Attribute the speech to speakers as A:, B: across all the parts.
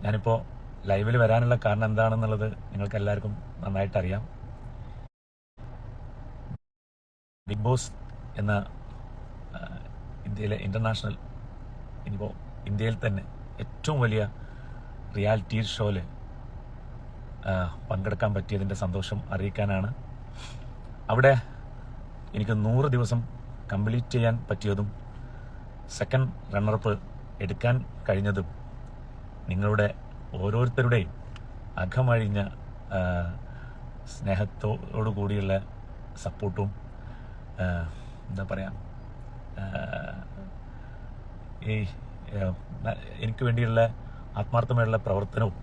A: ഞാനിപ്പോൾ ലൈവിൽ വരാനുള്ള കാരണം എന്താണെന്നുള്ളത് നിങ്ങൾക്ക് എല്ലാവർക്കും നന്നായിട്ടറിയാം. ബിഗ് ബോസ് എന്ന ഇന്ത്യയിലെ ഇൻ്റർനാഷണൽ, ഇനിയിപ്പോൾ ഇന്ത്യയിൽ തന്നെ ഏറ്റവും വലിയ റിയാലിറ്റി ഷോയിൽ പങ്കെടുക്കാൻ പറ്റിയതിൻ്റെ സന്തോഷം അറിയിക്കാനാണ്. അവിടെ എനിക്ക് 100 ദിവസം കംപ്ലീറ്റ് ചെയ്യാൻ പറ്റിയതും സെക്കൻഡ് റണ്ണറപ്പ് എടുക്കാൻ കഴിഞ്ഞതും നിങ്ങളുടെ ഓരോരുത്തരുടെയും അകമഴിഞ്ഞ സ്നേഹത്തോടു കൂടിയുള്ള സപ്പോർട്ടും എന്താ പറയുക, ഈ എനിക്ക് വേണ്ടിയുള്ള ആത്മാർത്ഥമായുള്ള പ്രവർത്തനവും.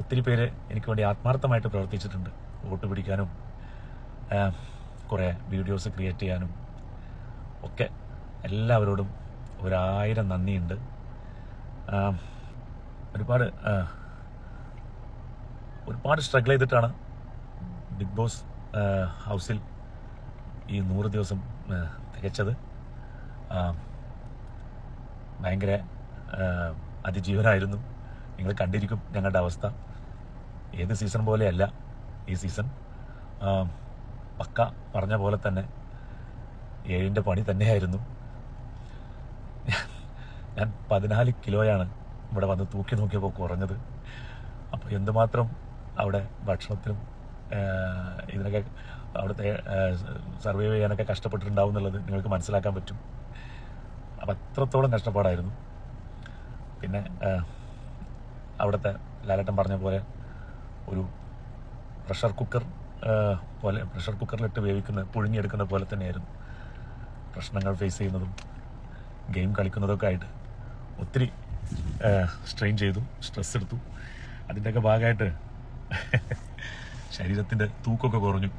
A: ഒത്തിരി പേര് എനിക്ക് വേണ്ടി ആത്മാർത്ഥമായിട്ട് പ്രവർത്തിച്ചിട്ടുണ്ട്. വോട്ട് പിടിക്കാനും കുറേ വീഡിയോസ് ക്രിയേറ്റ് ചെയ്യാനും ഒക്കെ എല്ലാവരോടും 1000 നന്ദിയുണ്ട്. ഒരുപാട് സ്ട്രഗിൾ ചെയ്തിട്ടാണ് ബിഗ് ബോസ് ഹൗസിൽ ഈ 100 ദിവസം തികച്ചത്. ഭയങ്കര അതിജീവനായിരുന്നു. നിങ്ങൾ കണ്ടിരിക്കും ഞങ്ങളുടെ അവസ്ഥ. ഏത് സീസൺ പോലെയല്ല ഈ സീസൺ. പക്ക പറഞ്ഞ പോലെ തന്നെ 7ന്റെ പണി തന്നെയായിരുന്നു. ഞാൻ 14 കിലോയാണ് ഇവിടെ വന്ന് തൂക്കി നോക്കിയപ്പോൾ കുറഞ്ഞത്. അപ്പോൾ എന്തുമാത്രം അവിടെ ഭക്ഷണത്തിനും ഇതിനൊക്കെ അവിടുത്തെ സർവൈവ് ചെയ്യാനൊക്കെ കഷ്ടപ്പെട്ടിട്ടുണ്ടാവും എന്നുള്ളത് നിങ്ങൾക്ക് മനസ്സിലാക്കാൻ പറ്റും. അപ്പം അത്രത്തോളം കഷ്ടപ്പാടായിരുന്നു. പിന്നെ അവിടുത്തെ ലാലേട്ടൻ പറഞ്ഞ പോലെ ഒരു പ്രഷർ കുക്കറിലിട്ട് പുഴുങ്ങിയെടുക്കുന്ന പോലെ തന്നെയായിരുന്നു പ്രശ്നങ്ങൾ ഫേസ് ചെയ്യുന്നതും ഗെയിം കളിക്കുന്നതൊക്കെ ആയിട്ട്. ഒത്തിരി സ്ട്രെയിൻ ചെയ്തു, സ്ട്രെസ് എടുത്തു. അതിൻ്റെയൊക്കെ ഭാഗമായിട്ട് ശരീരത്തിൻ്റെ തൂക്കമൊക്കെ കുറഞ്ഞു.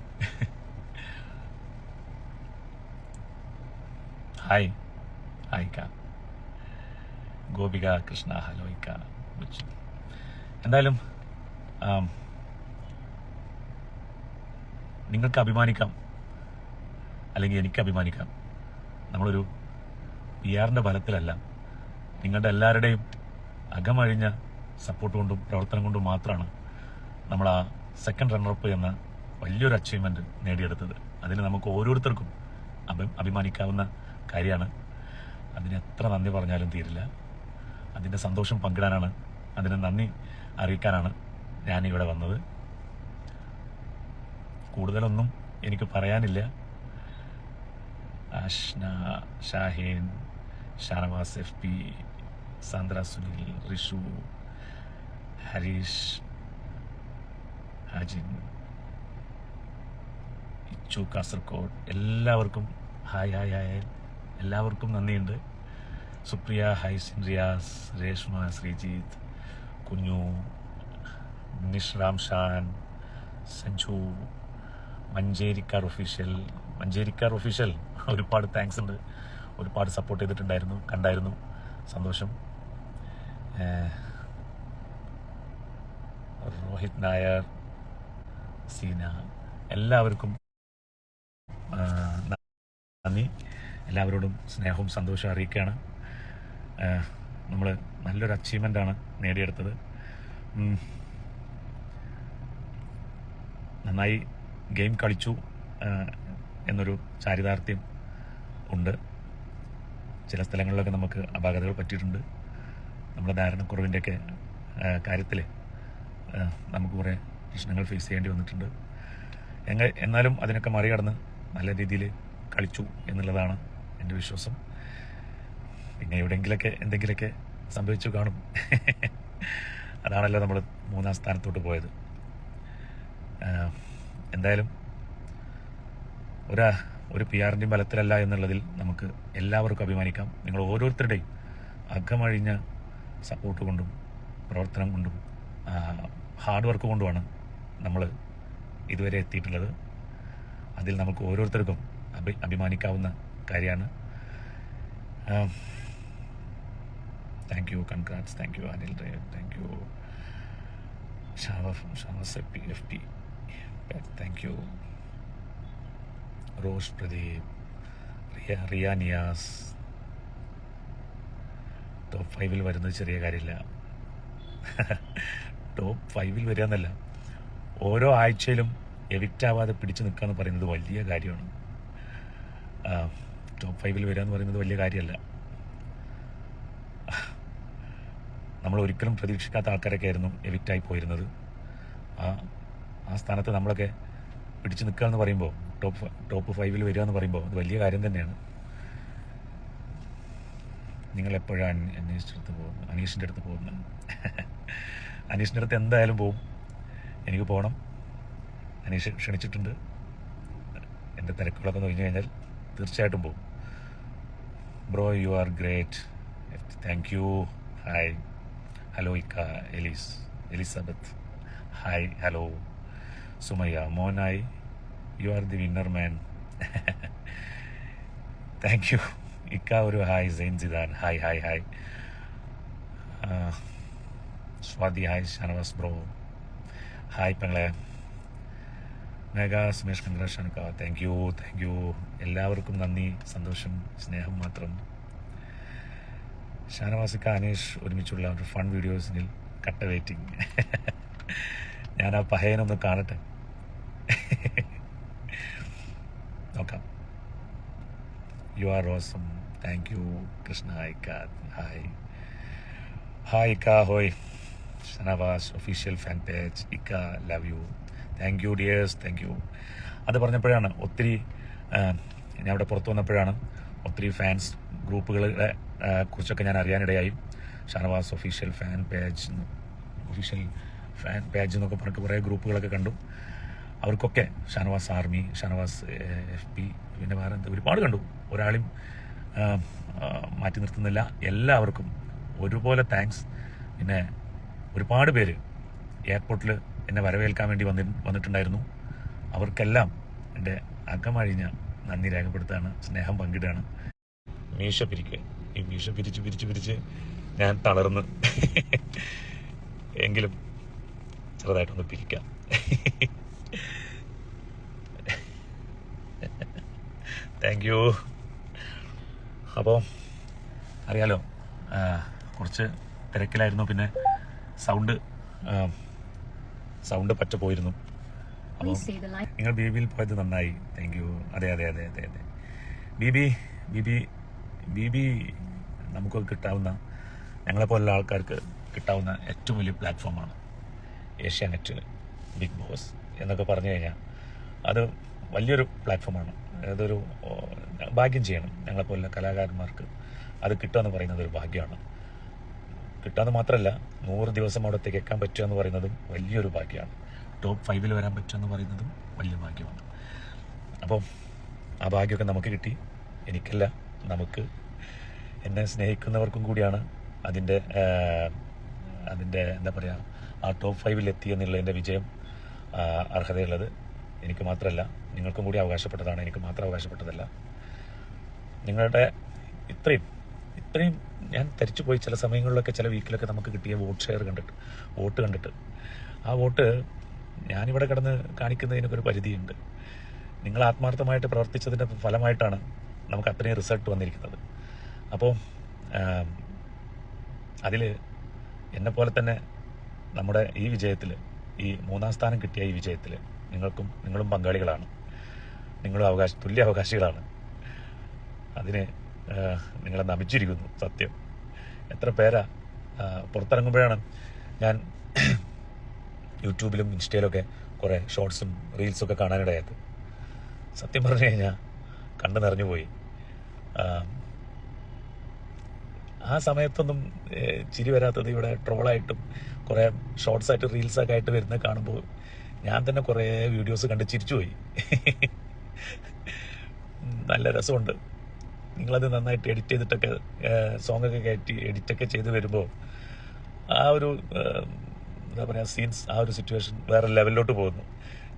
A: ഹായ് ഗോപിക കൃഷ്ണ, ഹലോയ്ക്ക. എന്തായാലും നിങ്ങൾക്ക് അഭിമാനിക്കാം, അല്ലെങ്കിൽ എനിക്ക് അഭിമാനിക്കാം. നമ്മളൊരു PR-ന്റെ ഫലത്തിലല്ല, നിങ്ങളുടെ എല്ലാവരുടെയും അകമഴിഞ്ഞ സപ്പോർട്ട് കൊണ്ടും പ്രവർത്തനം കൊണ്ടും മാത്രമാണ് നമ്മൾ ആ സെക്കൻഡ് റണ്ണറപ്പ് എന്ന വലിയൊരു അച്ചീവ്മെൻറ്റ് നേടിയെടുത്തത്. അതിന് നമുക്ക് ഓരോരുത്തർക്കും അഭിമാനിക്കാവുന്ന കാര്യമാണ്. അതിന് എത്ര നന്ദി പറഞ്ഞാലും തീരില്ല. അതിൻ്റെ സന്തോഷം പങ്കിടാനാണ്, അതിന് നന്ദി അറിയിക്കാനാണ് ഞാനിവിടെ വന്നത്. കൂടുതലൊന്നും എനിക്ക് പറയാനില്ല. ആഷ്ന, ഷാഹീൻ, ഷാനവാസ് FP, സാന്ദ്ര സുനിൽ, റിഷു, ഹരീഷ്, ഹാജിൻ, ഇച്ചു കാസർഗോഡ്, എല്ലാവർക്കും ഹായ്. എല്ലാവർക്കും നന്ദിയുണ്ട്. സുപ്രിയ, ഹൈസിൻ, റിയാസ്, രേഷ്മ, ശ്രീജിത്ത്, കുഞ്ഞു, നിഷ്റാം ഷാൻ, സഞ്ജു, മഞ്ചേരിക്കാർ ഒഫീഷ്യൽ ഒരുപാട് താങ്ക്സ് ഉണ്ട്. ഒരുപാട് സപ്പോർട്ട് ചെയ്തിട്ടുണ്ടായിരുന്നു, കണ്ടായിരുന്നു. സന്തോഷം. രോഹിത് നായർ, സീന, എല്ലാവർക്കും നന്ദി. എല്ലാവരോടും സ്നേഹവും സന്തോഷവും അറിയിക്കുകയാണ്. നമ്മൾ നല്ലൊരു അച്ചീവ്മെൻ്റാണ് നേടിയെടുത്തത്. നന്നായി ഗെയിം കളിച്ചു എന്നൊരു ചാരിതാർത്ഥ്യം ഉണ്ട്. ചില സ്ഥലങ്ങളിലൊക്കെ നമുക്ക് അപാകതകൾ പറ്റിയിട്ടുണ്ട്. നമ്മുടെ ധാരണക്കുറവിൻ്റെയൊക്കെ കാര്യത്തിൽ നമുക്ക് കുറേ പ്രശ്നങ്ങൾ ഫേസ് ചെയ്യേണ്ടി വന്നിട്ടുണ്ട്. എന്നാലും അതിനൊക്കെ മറികടന്ന് നല്ല രീതിയിൽ കളിച്ചു എന്നുള്ളതാണ് എൻ്റെ വിശ്വാസം. പിന്നെ എവിടെയെങ്കിലൊക്കെ എന്തെങ്കിലുമൊക്കെ സംഭവിച്ചു കാണും. അതാണല്ലോ നമ്മൾ 3ാം സ്ഥാനത്തോട്ട് പോയത്. എന്തായാലും ഒരു PR-ൻ്റെയും ബലത്തിലല്ല എന്നുള്ളതിൽ നമുക്ക് എല്ലാവർക്കും അഭിമാനിക്കാം. നിങ്ങൾ ഓരോരുത്തരുടെയും അകമഴിഞ്ഞ സപ്പോർട്ട് കൊണ്ടും പ്രവർത്തനം കൊണ്ടും ഹാർഡ് വർക്ക് കൊണ്ടുമാണ് നമ്മൾ ഇതുവരെ എത്തിയിട്ടുള്ളത്. അതിൽ നമുക്ക് ഓരോരുത്തർക്കും അഭിമാനിക്കാവുന്ന കാര്യമാണ്. Thank you, congrats, thank you Anil, thank you Shanavas FP, thank you Rosh, Pradeep, Riya, Niyas. Top 5 വരുന്നത് ചെറിയ കാര്യമില്ല. ടോപ്പ് 5 വരിക എന്നല്ല, ഓരോ ആഴ്ചയിലും എവിക്റ്റ് ആവാതെ പിടിച്ചു നിൽക്കുക എന്ന് പറയുന്നത് വലിയ കാര്യമാണ്. ടോപ്പ് 5 വരിക എന്ന് പറയുന്നത് വലിയ കാര്യമല്ല. നമ്മൾ ഒരിക്കലും പ്രതീക്ഷിക്കാത്ത ആൾക്കാരൊക്കെ ആയിരുന്നു എവിക്റ്റായി പോയിരുന്നത്. ആ സ്ഥാനത്ത് നമ്മളൊക്കെ പിടിച്ചു നിൽക്കുക എന്ന് പറയുമ്പോൾ, ടോപ്പ് 5 വരിക എന്ന് പറയുമ്പോൾ അത് വലിയ കാര്യം തന്നെയാണ്. നിങ്ങളെപ്പോഴാണ് അനീഷിൻ്റെ അടുത്ത് പോകുന്നത്? അനീഷിൻ്റെ അടുത്ത് എന്തായാലും പോവും. എനിക്ക് പോകണം. അനീഷ് ക്ഷണിച്ചിട്ടുണ്ട്. എൻ്റെ തിരക്കുകളൊക്കെ നോക്കി കഴിഞ്ഞാൽ തീർച്ചയായിട്ടും പോകും. Bro, you are great. Thank you. Hi, hello ഇക്ക. Elizabeth, hi, hello. Sumayya, Monayi, you are the winner man. Thank you ഇക്ക. ഒരു hi. Zain Zidane, hi hi hi. Swathi, hi. Shanavas bro, hi പെങ്ങളെ. മേഘ, സുമേഷ്, കൺഗ്രാഷനക്ക. Thank you. എല്ലാവർക്കും നന്ദി, സന്തോഷം, സ്നേഹം മാത്രം. ഷാനവാസിക്ക, അനീഷ് ഒരുമിച്ചുള്ള ഒരു ഫൺ വീഡിയോസിൽ കട്ട വെയിറ്റിംഗ്. ഞാൻ ആ പഹയനൊന്ന് കാണട്ടെ. നോക്കാം. You are awesome. Thank you Krishna. Hi ഇക്ക. ഹോയ്. Shanavas official fan page. ഇക്ക, love you. Thank you dears, thank you. അത് പറഞ്ഞപ്പോഴാണ് ഒത്തിരി, ഞാൻ അവിടെ പുറത്തു വന്നപ്പോഴാണ് ഒത്തിരി ഫാൻസ് ഗ്രൂപ്പുകളെ കുറിച്ചൊക്കെ ഞാൻ അറിയാനിടയായി. ഷനവാസ് ഒഫീഷ്യൽ ഫാൻ പേജ് എന്നൊക്കെ പറഞ്ഞിട്ട് കുറേ ഗ്രൂപ്പുകളൊക്കെ കണ്ടു. അവർക്കൊക്കെ ഷാനവാസ് ആർമി, ഷാനവാസ് FP, പിന്നെ വേറെ ഒരുപാട് കണ്ടു. ഒരാളെയും മാറ്റി നിർത്തുന്നില്ല. എല്ലാവർക്കും ഒരുപോലെ താങ്ക്സ്. പിന്നെ ഒരുപാട് പേര് എയർപോർട്ടിൽ എന്നെ വരവേൽക്കാൻ വേണ്ടി വന്നിട്ടുണ്ടായിരുന്നു. അവർക്കെല്ലാം എൻ്റെ അകമഴിഞ്ഞ നന്ദി രേഖപ്പെടുത്തുകയാണ്, സ്നേഹം പങ്കിടുകയാണ്. മീശ പിരിക്കുക. ഈ മീശ പിരിച്ച് ഞാൻ തളർന്ന് എങ്കിലും ചെറുതായിട്ടൊന്ന് പിരിക്കാം. Thank you. അപ്പോൾ അറിയാലോ, കുറച്ച് തിരക്കിലായിരുന്നു. പിന്നെ സൗണ്ട് പറ്റ പോയിരുന്നു. അപ്പോൾ നിങ്ങൾ ബീബിയിൽ പോയത് നന്നായി. Thank you. അതെ. ബീബി നമുക്ക് കിട്ടാവുന്ന, ഞങ്ങളെപ്പോലുള്ള ആൾക്കാർക്ക് കിട്ടാവുന്ന ഏറ്റവും വലിയ പ്ലാറ്റ്ഫോമാണ് ഏഷ്യാനെറ്റ്, ബിഗ് ബോസ് എന്നൊക്കെ പറഞ്ഞു കഴിഞ്ഞാൽ അത് വലിയൊരു പ്ലാറ്റ്ഫോമാണ്. അതൊരു ഭാഗ്യം ചെയ്യണം. ഞങ്ങളെപ്പോലുള്ള കലാകാരന്മാർക്ക് അത് കിട്ടുകയെന്ന് പറയുന്നത് ഒരു ഭാഗ്യമാണ്. കിട്ടാന്ന് മാത്രമല്ല, 100 ദിവസം അവിടെ തികക്കാൻ പറ്റുക എന്ന് പറയുന്നതും വലിയൊരു ഭാഗ്യമാണ്. ടോപ്പ് 5 വരാൻ പറ്റുക എന്ന് പറയുന്നതും വലിയ ഭാഗ്യമാണ്. അപ്പം ആ ഭാഗ്യമൊക്കെ നമുക്ക് കിട്ടി. എനിക്കല്ല, നമുക്ക്, എന്നെ സ്നേഹിക്കുന്നവർക്കും കൂടിയാണ് അതിൻ്റെ എന്താ പറയുക, ആ ടോപ്പ് 5 എത്തി എന്നുള്ളതിൻ്റെ വിജയം അർഹതയുള്ളത്. എനിക്ക് മാത്രമല്ല, നിങ്ങൾക്കും കൂടി അവകാശപ്പെട്ടതാണ്. എനിക്ക് മാത്രം അവകാശപ്പെട്ടതല്ല. നിങ്ങളുടെ ഇത്രയും ഞാൻ തരിച്ചു പോയി ചില സമയങ്ങളിലൊക്കെ, ചില വീക്കിലൊക്കെ നമുക്ക് കിട്ടിയ വോട്ട് കണ്ടിട്ട് ആ വോട്ട് ഞാനിവിടെ കിടന്ന് കാണിക്കുന്നതിനൊക്കെ ഒരു പരിധിയുണ്ട്. നിങ്ങൾ ആത്മാർത്ഥമായിട്ട് പ്രവർത്തിച്ചതിൻ്റെ ഫലമായിട്ടാണ് നമുക്ക് അത്രയും റിസൾട്ട് വന്നിരിക്കുന്നത്. അപ്പോൾ അതിൽ എന്നെപ്പോലെ തന്നെ നമ്മുടെ ഈ വിജയത്തിൽ, ഈ 3ാം സ്ഥാനം കിട്ടിയ ഈ വിജയത്തിൽ നിങ്ങളും പങ്കാളികളാണ്. നിങ്ങളും തുല്യ അവകാശികളാണ്. അതിന് നിങ്ങളെ നമിച്ചിരിക്കുന്നു. സത്യം. എത്ര പേരാ പുറത്തിറങ്ങുമ്പോഴാണ് ഞാൻ യൂട്യൂബിലും ഇൻസ്റ്റയിലൊക്കെ കുറേ ഷോർട്സും റീൽസൊക്കെ കാണാനിടയായത്. സത്യം പറഞ്ഞു കഴിഞ്ഞാൽ കണ്ടു നിറഞ്ഞു പോയി. ആ സമയത്തൊന്നും ചിരി വരാത്തത് ഇവിടെ ട്രോളായിട്ടും കുറേ ഷോർട്സായിട്ട് റീൽസൊക്കെ ആയിട്ട് വരുന്നത് കാണുമ്പോൾ ഞാൻ തന്നെ കുറേ വീഡിയോസ് കണ്ട് ചിരിച്ചുപോയി. നല്ല രസമുണ്ട്. നിങ്ങളത് നന്നായിട്ട് എഡിറ്റ് ചെയ്തിട്ടൊക്കെ സോങ്ങൊക്കെ കയറ്റി എഡിറ്റൊക്കെ ചെയ്ത് വരുമ്പോൾ ആ ഒരു എന്താ പറയുക, സീൻസ്, ആ ഒരു സിറ്റുവേഷൻ വേറെ ലെവലിലോട്ട് പോകുന്നു.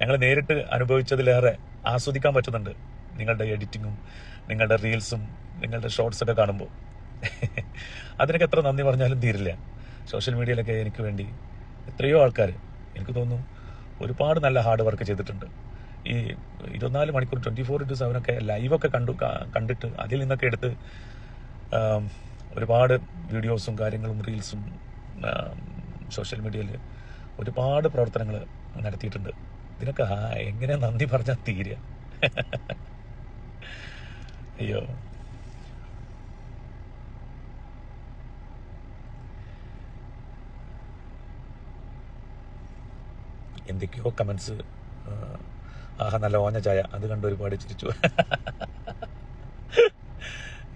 A: ഞങ്ങൾ നേരിട്ട് അനുഭവിച്ചതിലേറെ ആസ്വദിക്കാൻ പറ്റുന്നുണ്ട് നിങ്ങളുടെ എഡിറ്റിങ്ങും നിങ്ങളുടെ റീൽസും നിങ്ങളുടെ ഷോർട്സൊക്കെ കാണുമ്പോൾ. അതിനൊക്കെ എത്ര നന്ദി പറഞ്ഞാലും തീരില്ല. സോഷ്യൽ മീഡിയയിലൊക്കെ എനിക്ക് വേണ്ടി എത്രയോ ആൾക്കാർ, എനിക്ക് തോന്നുന്നു, ഒരുപാട് നല്ല ഹാർഡ് വർക്ക് ചെയ്തിട്ടുണ്ട്. ഈ 24 മണിക്കൂർ 24/7 ഒക്കെ ലൈവൊക്കെ കണ്ടിട്ട് അതിൽ നിന്നൊക്കെ എടുത്ത് ഒരുപാട് വീഡിയോസും കാര്യങ്ങളും റീൽസും സോഷ്യൽ മീഡിയയിൽ ഒരുപാട് പ്രവർത്തനങ്ങൾ നടത്തിയിട്ടുണ്ട്. ഇതിനൊക്കെ എങ്ങനെ നന്ദി പറഞ്ഞാൽ തീരുക. അയ്യോ, എന്തൊക്കെയോ കമൻസ്. ആഹാ, നല്ല ഓഞ്ഞ ചായ, അത് കണ്ട് ഒരുപാട് ചിരിച്ചു.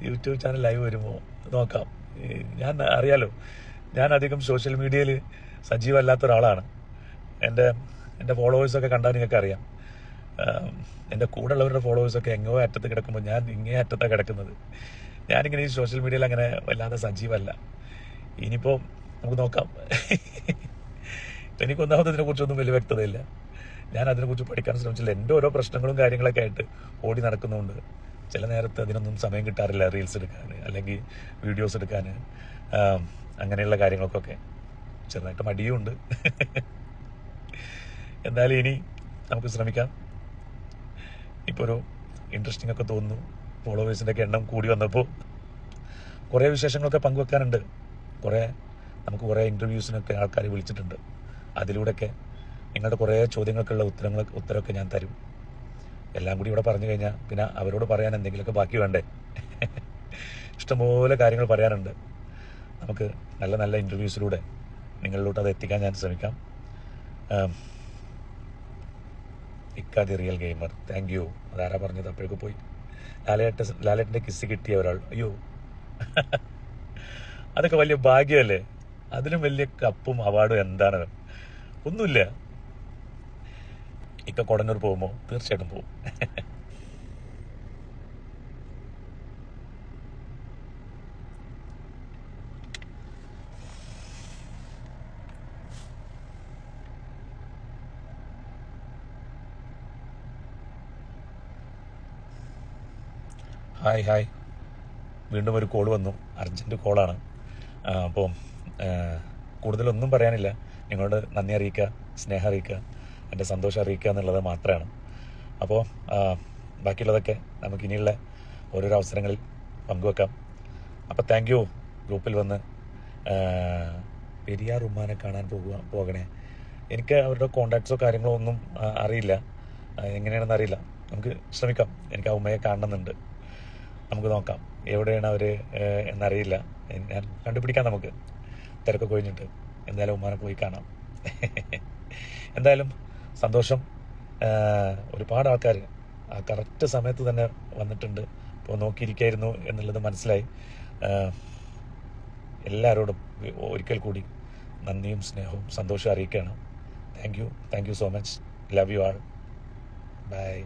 A: യൂട്യൂബ് ചാനൽ ലൈവ് വരുമ്പോൾ നോക്കാം. ഞാൻ അറിയാലോ, ഞാൻ അധികം സോഷ്യൽ മീഡിയയിൽ സജീവമല്ലാത്ത ഒരാളാണ്. എൻ്റെ ഫോളോവേഴ്സൊക്കെ കണ്ടാൽ നിങ്ങൾക്ക് അറിയാം. എൻ്റെ കൂടെ ഉള്ളവരുടെ ഫോളോവേഴ്സൊക്കെ എങ്ങോ അറ്റത്ത് കിടക്കുമ്പോൾ ഞാൻ ഇങ്ങേ അറ്റത്താണ് കിടക്കുന്നത്. ഞാനിങ്ങനെ ഈ സോഷ്യൽ മീഡിയയിൽ അങ്ങനെ വല്ലാതെ സജീവമല്ല. ഇനിയിപ്പോൾ നമുക്ക് നോക്കാം. എനിക്കൊന്നാമത് ഇതിനെക്കുറിച്ചൊന്നും വലിയ വ്യക്തതയില്ല. ഞാൻ അതിനെക്കുറിച്ച് പഠിക്കാൻ ശ്രമിച്ചില്ല. എൻ്റെ ഓരോ പ്രശ്നങ്ങളും കാര്യങ്ങളൊക്കെ ആയിട്ട് ഓടി നടക്കുന്നുണ്ട്. ചില നേരത്ത് അതിനൊന്നും സമയം കിട്ടാറില്ല, റീൽസ് എടുക്കാൻ അല്ലെങ്കിൽ വീഡിയോസ് എടുക്കാൻ, അങ്ങനെയുള്ള കാര്യങ്ങൾക്കൊക്കെ ചെറുതായിട്ട് മടിയുമുണ്ട്. എന്തായാലും ഇനി നമുക്ക് ശ്രമിക്കാം. ഇപ്പോൾ ഒരു ഇൻട്രസ്റ്റിംഗ് ഒക്കെ തോന്നുന്നു. ഫോളോവേഴ്സിൻ്റെ ഒക്കെ എണ്ണം കൂടി വന്നപ്പോൾ കുറേ വിശേഷങ്ങളൊക്കെ പങ്കുവെക്കാനുണ്ട്. നമുക്ക് കുറേ ഇൻ്റർവ്യൂസിനൊക്കെ ആൾക്കാർ വിളിച്ചിട്ടുണ്ട്. അതിലൂടെയൊക്കെ നിങ്ങളുടെ കുറേ ചോദ്യങ്ങൾക്കുള്ള ഉത്തരമൊക്കെ ഞാൻ തരും. എല്ലാം കൂടി ഇവിടെ പറഞ്ഞു കഴിഞ്ഞാൽ പിന്നെ അവരോട് പറയാൻ എന്തെങ്കിലുമൊക്കെ ബാക്കി വേണ്ടേ? ഇഷ്ടംപോലെ കാര്യങ്ങൾ പറയാനുണ്ട്. നമുക്ക് നല്ല നല്ല ഇൻ്റർവ്യൂസിലൂടെ നിങ്ങളിലോട്ട് അത് എത്തിക്കാൻ ഞാൻ ശ്രമിക്കാം. ഇക്കാതി റിയൽ ഗെയിമർ, താങ്ക് യു. അതാരാ പറഞ്ഞത്? അപ്പോഴേക്ക് പോയി. ലാലേട്ടൻ്റെ കിസ് കിട്ടിയ ഒരാൾ. അയ്യോ, അതൊക്കെ വലിയ ഭാഗ്യമല്ലേ? അതിലും വലിയ കപ്പും അവാർഡും എന്താണ്? ഒന്നുമില്ല. ഇക്ക കൊടന്നൂർ പോകുമ്പോൾ തീർച്ചയായിട്ടും പോകും. ഹായ്, വീണ്ടും ഒരു കോൾ വന്നു. അർജൻറ്റ് കോളാണ്. അപ്പോൾ കൂടുതലൊന്നും പറയാനില്ല. നിങ്ങളോട് നന്ദി അറിയിക്കുക, സ്നേഹം അറിയിക്കുക, എൻ്റെ സന്തോഷം അറിയിക്കുക എന്നുള്ളത് മാത്രമാണ്. അപ്പോൾ ബാക്കിയുള്ളതൊക്കെ നമുക്ക് ഇനിയുള്ള ഓരോരോ അവസരങ്ങളിൽ പങ്കുവെക്കാം. അപ്പോൾ താങ്ക് യു. ഗ്രൂപ്പിൽ വന്ന് പെരിയാർ ഉമ്മാനെ കാണാൻ പോകണേ. എനിക്ക് അവരുടെ കോണ്ടാക്ട്സോ കാര്യങ്ങളോ ഒന്നും അറിയില്ല, എങ്ങനെയാണെന്ന് അറിയില്ല. നമുക്ക് ശ്രമിക്കാം. എനിക്ക് ആ ഉമ്മയെ കാണണമെന്നുണ്ട്. നമുക്ക് നോക്കാം എവിടെയാണ് അവർ എന്നറിയില്ല. ഞാൻ കണ്ടുപിടിക്കാം. നമുക്ക് തിരക്കൊക്കെ കഴിഞ്ഞിട്ട് എന്തായാലും ഉമ്മാനെ പോയി കാണാം. എന്തായാലും സന്തോഷം. ഒരുപാട് ആൾക്കാർ ആ കറക്റ്റ് സമയത്ത് തന്നെ വന്നിട്ടുണ്ട്. ഇപ്പോൾ നോക്കിയിരിക്കായിരുന്നു എന്നുള്ളത് മനസ്സിലായി. എല്ലാവരോടും ഒരിക്കൽ കൂടി നന്ദിയും സ്നേഹവും സന്തോഷവും അറിയിക്കുകയാണ്. Thank you so much. Love you all. By.